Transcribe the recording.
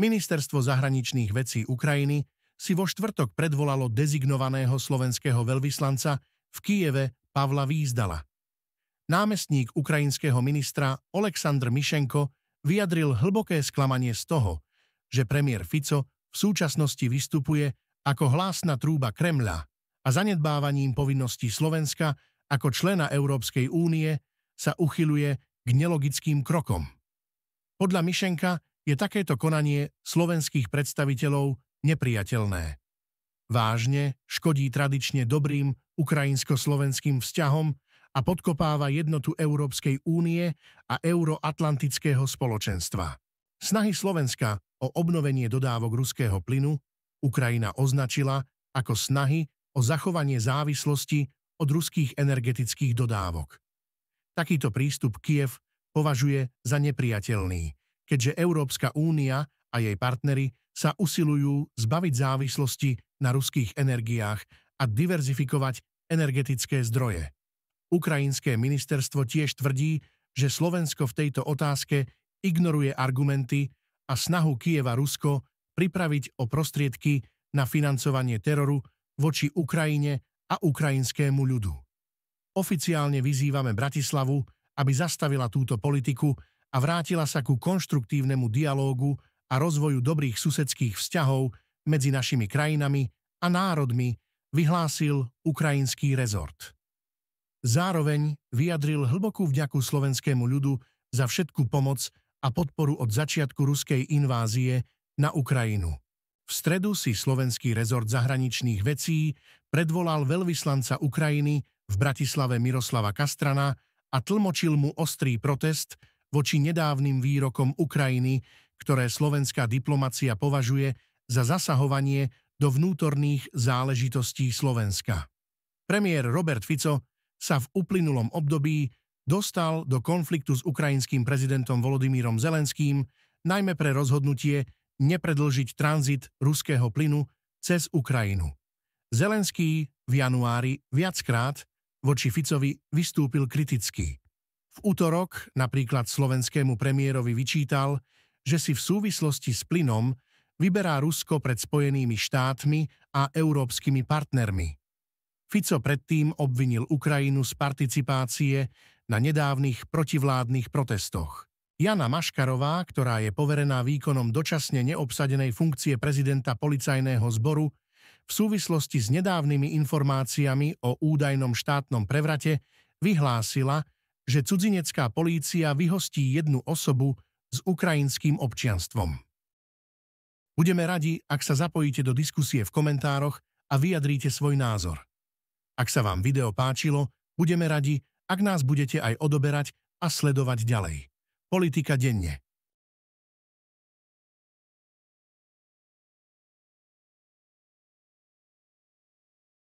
Ministerstvo zahraničných vecí Ukrajiny si vo štvrtok predvolalo dezignovaného slovenského veľvyslanca v Kyjeve Pavla Výzdala. Námestník ukrajinského ministra Oleksandr Mišenko vyjadril hlboké sklamanie z toho, že premiér Fico v súčasnosti vystupuje ako hlásna trúba Kremľa a zanedbávaním povinností Slovenska ako člena Európskej únie sa uchyľuje k nelogickým krokom. Podľa Mišenka je takéto konanie slovenských predstaviteľov neprijateľné. Vážne škodí tradične dobrým ukrajinsko-slovenským vzťahom a podkopáva jednotu Európskej únie a euroatlantického spoločenstva. Snahy Slovenska o obnovenie dodávok ruského plynu Ukrajina označila ako snahy o zachovanie závislosti od ruských energetických dodávok. Takýto prístup Kyjev považuje za neprijateľný, keďže Európska únia a jej partneri sa usilujú zbaviť závislosti na ruských energiách a diverzifikovať energetické zdroje. Ukrajinské ministerstvo tiež tvrdí, že Slovensko v tejto otázke ignoruje argumenty a snahu Kyjeva Rusko pripraviť o prostriedky na financovanie teroru voči Ukrajine a ukrajinskému ľudu. Oficiálne vyzývame Bratislavu, aby zastavila túto politiku a vrátila sa ku konštruktívnemu dialógu a rozvoju dobrých susedských vzťahov medzi našimi krajinami a národmi, vyhlásil ukrajinský rezort. Zároveň vyjadril hlbokú vďaku slovenskému ľudu za všetku pomoc a podporu od začiatku ruskej invázie na Ukrajinu. V stredu si slovenský rezort zahraničných vecí predvolal veľvyslanca Ukrajiny v Bratislave Miroslava Kastrana a tlmočil mu ostrý protest voči nedávnym výrokom Ukrajiny, ktoré slovenská diplomacia považuje za zasahovanie do vnútorných záležitostí Slovenska. Premiér Robert Fico sa v uplynulom období dostal do konfliktu s ukrajinským prezidentom Volodymyrom Zelenským, najmä pre rozhodnutie nepredĺžiť tranzit ruského plynu cez Ukrajinu. Zelenský v januári viackrát voči Ficovi vystúpil kriticky. V utorok napríklad slovenskému premiérovi vyčítal, že si v súvislosti s plynom vyberá Rusko pred Spojenými štátmi a európskymi partnermi. Fico predtým obvinil Ukrajinu z participácie na nedávnych protivládnych protestoch. Jana Maškarová, ktorá je poverená výkonom dočasne neobsadenej funkcie prezidenta policajného zboru, v súvislosti s nedávnymi informáciami o údajnom štátnom prevrate vyhlásila, že cudzinecká polícia vyhostí jednu osobu s ukrajinským občianstvom. Budeme radi, ak sa zapojíte do diskusie v komentároch a vyjadríte svoj názor. Ak sa vám video páčilo, budeme radi, ak nás budete aj odoberať a sledovať ďalej. Politika denne.